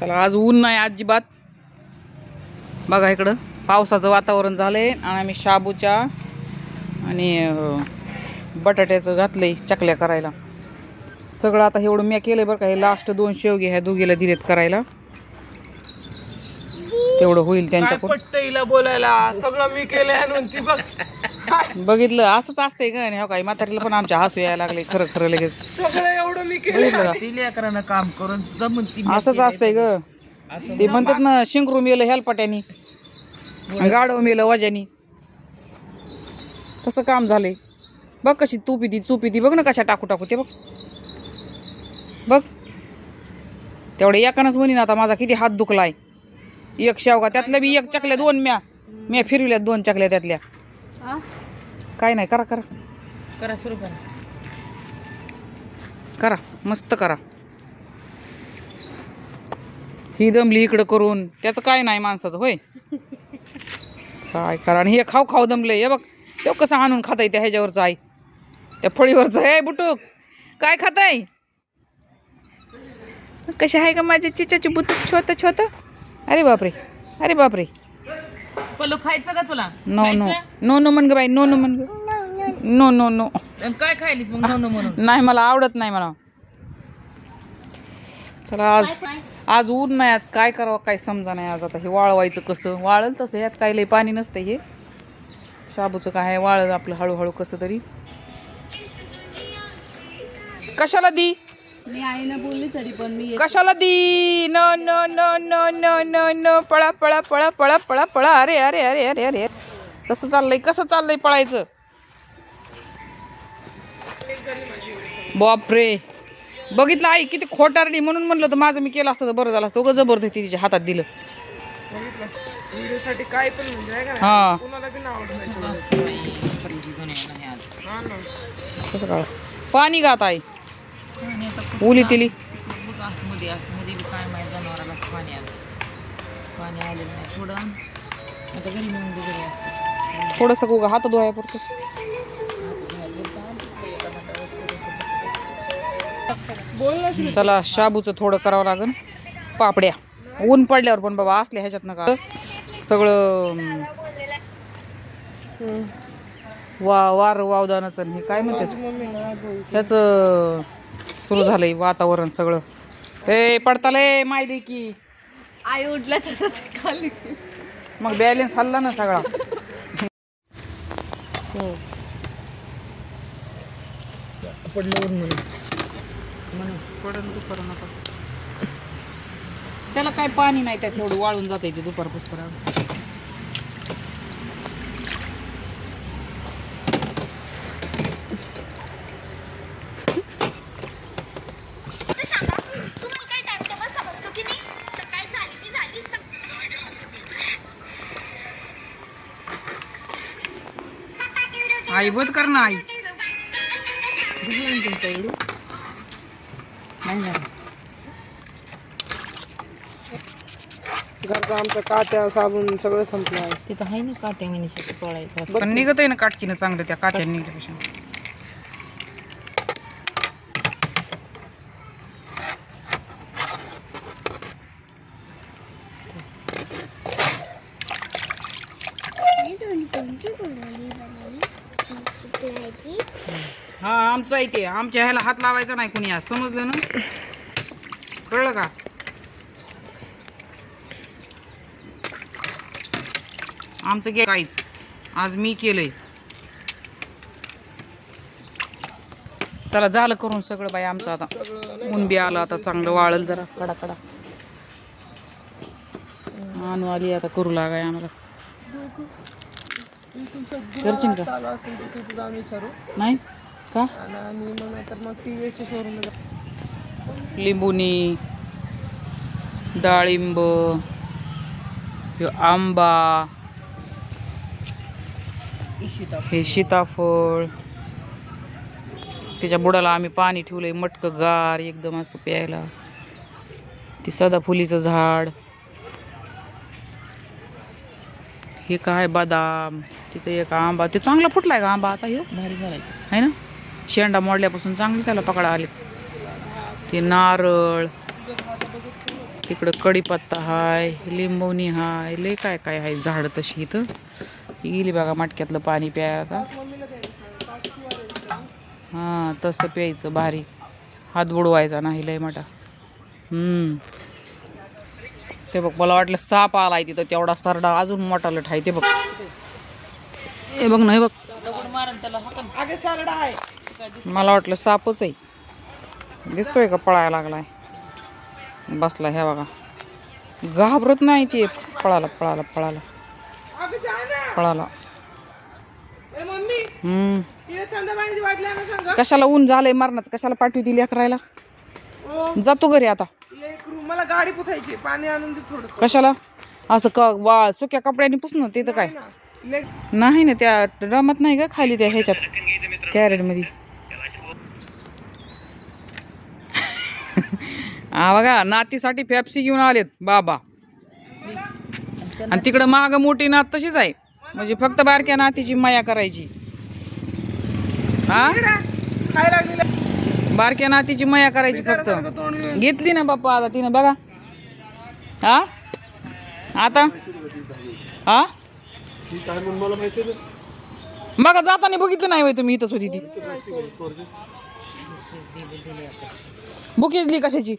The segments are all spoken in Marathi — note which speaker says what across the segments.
Speaker 1: चला आज ऊन नाही अजिबात. बघा इकडं पावसाचं वातावरण झालंय आणि आम्ही शाबूच्या आणि बटाट्याचं घातलंय चकल्या करायला. सगळं आता एवढं मी केलंय बरं का. हे लास्ट 2 शेवगे ह्या दोघीला दिलेत करायला. तेवढं होईल त्यांच्याकडून.
Speaker 2: पट्टीला बोलायला सगळं मी केलंय आणि ती बघ.
Speaker 1: बघितलं असंच असतंय का नाही. हो काय म्हातारीला पण आमच्या हसू यायला लागले खरं खरं लगेच.
Speaker 2: सगळं एवढं मी केलं लेकरांना काम करून सुद्धा म्हणती
Speaker 1: असंच असतंय ग. ते म्हणतात ना शिंगरू मेलं हेलपाट्यानी गाढव मेलं वजानी. तसं काम झालंय. बघ कशी चुपी ती बघ ना कशा टाकू ते बघ. बघ तेवढ्या एकानंच म्हणीन आता माझा किती हात दुखलाय. एक शेवगा त्यातल्या बी एक चकल्या 2 म्या फिरविल्यात 2 चकल्या त्यातल्या. काय नाही करा करा
Speaker 2: करा सुरू
Speaker 1: करा मस्त करा. ही दमली इकडं करून त्याचं काय नाही माणसाचं होय. काय करा. आणि हे खाऊ दमले. हे बघ ते कसं आणून खाताय त्या ह्याच्यावरचं आहे त्या फळीवरचं. हे बुटूक काय खाताय. कशी आहे का माझ्या चिचाची बुटूक छोट. अरे बापरे अरे बापरे.
Speaker 2: पल्लू खायचं का तुला.
Speaker 1: नो नो नो नो म्हण ग बाई. नो नो म्हण ग. नो नो नो
Speaker 2: काय खायलीस मग नो नो म्हणून.
Speaker 1: नाही मला आवडत नाही मला. चला आज ऊन नाही. आज काय करावं काय समजा नाही. आज आता हे वाळवायचं कसं. वाळल तसं यात काय लय पाणी नसतं. हे शाबूचं काय वाळल आपलं हळूहळू कसं तरी. कशाला दी
Speaker 3: मी आईना बोलली तरी पण मी
Speaker 1: कशाला दी. न न न न न न न पळा पळा पळा पळा पळा पळा. अरे अरे अरे अरे अरे कसं चाललंय पळायचं. बापरे बघितलं आई किती खोटारडी. म्हणून म्हणलं तर माझं मी केलं असतं तर बरं झालं असतं. उगाच जबरदस्ती तिच्या हातात दिलं.
Speaker 2: व्हिडिओसाठी काय पण म्हणजे
Speaker 1: हा
Speaker 2: कोणाला बी नाव
Speaker 1: कसं काळ पाणी गात आहे उली तिली.
Speaker 2: मध्ये काय माहिती जनावराला पाणी आलेलं नाही थोडं. आता घरी नेऊन घरी
Speaker 1: थोडंसं उगा हात धुवाया पुरतं. चला शाबूचं थोडं करावं लागेल. पापड्या ऊन पडल्यावर पण बाबा असल्या ह्याच्यात नका सगळं वावदानाचं हे काय म्हणते ह्याचं सुरू झालंय वातावरण सगळं. हे पडतालय माहिती की
Speaker 3: आई उठल्या तसंच खाली.
Speaker 1: मग बॅलेन्स हल्ला ना सगळा. त्याला काय पाणी नाही त्यात एवढं वाळून जात ते दुपार पुष्कळ. आई बंद कर ना आई.
Speaker 2: घरचा आमचा काट्या साबण सगळं संपलं आहे.
Speaker 3: तिथं आहे ना काट्या मिनिशी पळायचं.
Speaker 1: पण निघत आहे ना काटकीनं चांगलं त्या काट्या निघल्यापेक्षा. हा आमचं आहे ते. आमच्या ह्याला हात लावायचा नाही कुणी. आज समजलं ना कळलं का. आमचं गे काहीच आज मी केलंय. चला झालं करून सगळं बाई आमचं. आता ऊन बी आलं आता चांगलं वाळल जरा कडा कडा. आणू आली आता करू लागाय आम्हाला. करशील का
Speaker 2: विचारू
Speaker 1: नाही का.
Speaker 2: आणि मग ती वेळच्या शोरूम
Speaker 1: लिंबुनी डाळिंब आंबा हे सीताफळ. त्याच्या बुडाला आम्ही पाणी ठेवलंय मटकं गार एकदम असं प्यायला. ती सदाफुलीचं झाड. हे काय बदाम. तिथे एक आंबा. ते चांगला फुटलाय का आंबा आता. हे
Speaker 3: भारी भरायचं
Speaker 1: आहे ना. शेंडा मोडल्यापासून चांगली त्याला पकडा आले. ते नारळ तिकडं कढीपत्ता हाय, लिंबवणी हाय, लय काय काय आहे झाड तशी इथं. गेली बघा मटक्यातलं पाणी प्याय आता. हां तसं प्यायचं भारी, हात बुडवायचा नाही लय मोठा. ते बघ मला वाटलं साप आलाय तिथं, तेवढा सरडा अजून मोठा लठ आहे ते बघ. हे बघ ना, हे बघ मला वाटलं सापच आहे. दिसतोय का पळायला लागलाय, बसला ह्या बघा. घाबरत नाही ते, पळाला पळाला पळाला पळाला. कशाला ऊन झालंय मरणाचं, कशाला पाठवी दिली करायला. जातो घरी आता.
Speaker 4: मला गाडी पुसायची, पाणी आणून दे थोडं.
Speaker 1: कशाला असं सुक्या कपड्याने पुसणं ते तर काय नाही ना, त्या रमत नाही का खाली त्या ह्याच्यात कॅरेट मध्ये. हा बघा नातीसाठी पेप्सी घेऊन आलेत बाबा. आणि तिकडं माग मोठी नात तशीच आहे, म्हणजे फक्त बारक्या नातीची माया करायची. हा बारक्या नातीची माया करायची फक्त. घेतली ना बाप्पा आता तिनं बघा. हा आता हा बघा जाताना बघितलं नाही होय तुम्ही, इथंच होती ती. बुकीजली कशाची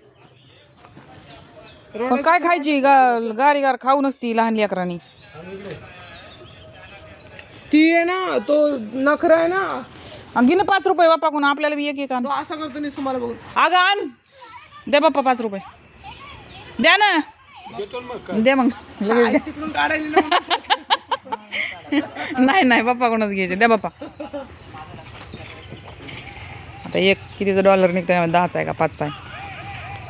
Speaker 1: पण काय खायची, गारी गार खाऊ नसती लहान लेकरांनी.
Speaker 4: ती आहे ना, तो नखरा आहे ना.
Speaker 1: गिन 5 रुपये बाप्पा कोण, आपल्याला मी एक आण.
Speaker 4: तो असं करतो नाही तुम्हाला बघून.
Speaker 1: अगं आण दे बाप्पा 5 रुपये द्या ना, दे मग लगेच द्या.
Speaker 4: तिकडून काढायला ना.
Speaker 1: नाही नाही बाप्पा कोणच घ्यायचे, द्या बाप्पा. आता एक कितीचा डॉलर निघतोय, 10चा आहे का 5चा आहे.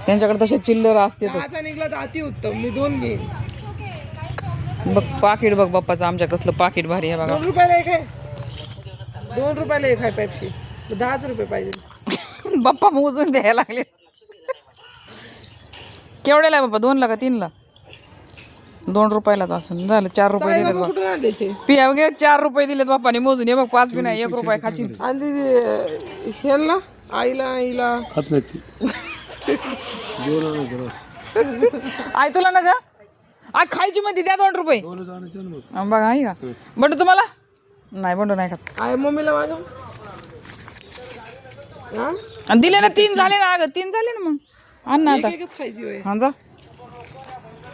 Speaker 1: त्यांच्याकडे तसे चिल्लर असते.
Speaker 4: असा निघला तर अति उत्तम, मी 2 घेईन.
Speaker 1: बघ पाकिट बघ बाप्पाचं, आमच्या कसलं पाकिट भारी आहे बघा.
Speaker 4: 2 रुपयाला एक आहे, 2 रुपयाला एक आहे पेप्सी. 10 रुपये पाहिजे.
Speaker 1: बाप्पा मोजून द्यायला लागले. केवढ्याला आहे बाप्पा, 2ला का 3ला? 2 रुपयालाच असून झालं. 4 रुपये दिलेत बाप्पा.
Speaker 4: कुठून आणले ते?
Speaker 1: पिया वगैरे 4 रुपये दिलेत बाप्पाने मोजून. हे बघ 5 बी नाही, 1 रुपये खाची.
Speaker 4: आणि ह्याला आईला
Speaker 1: आई तुला ना का आई खायची म्हणते, द्या 2 रुपये. बघा आहे का बंडू तुम्हाला? नाही बंडू नाही खात.
Speaker 4: आहे मम्मीला माझ्या.
Speaker 1: आणि दिले ना 3 झाले ना, अगं 3 झाले ना, मग आण ना आता.
Speaker 4: एकच खायची होय.
Speaker 1: हा जा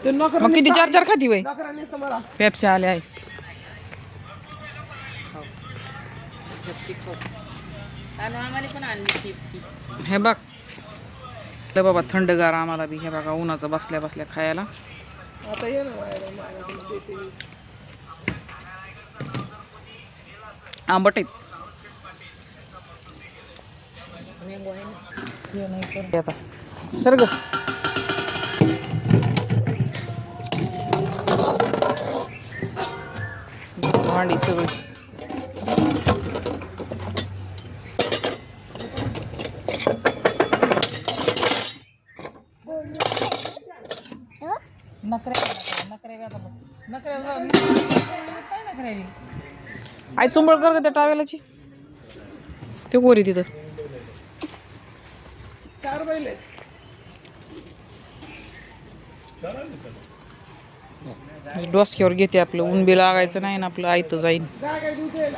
Speaker 4: ते नखरा
Speaker 1: मग किती 4 खाती वय.
Speaker 4: नखराने समजा.
Speaker 1: पेप्सी आले आहे. हे बघ तर बाबा थंडगार आम्हाला बी. हे बघा उन्हाचं बसल्या बसल्या खायला.
Speaker 4: आता ये ना माझ्याकडे देते.
Speaker 1: आंबट आहेत आता. सर्ग भांडी सगळी. आई चुंबळ कर ग त्या टावेलाची. ते कोरी तिथं
Speaker 4: 4 बैल आहेत.
Speaker 1: डोसक्यावर घेते आपलं, ऊन बी लागायचं नाही ना आपलं, आयतं जाईन.
Speaker 4: काय दूध यायला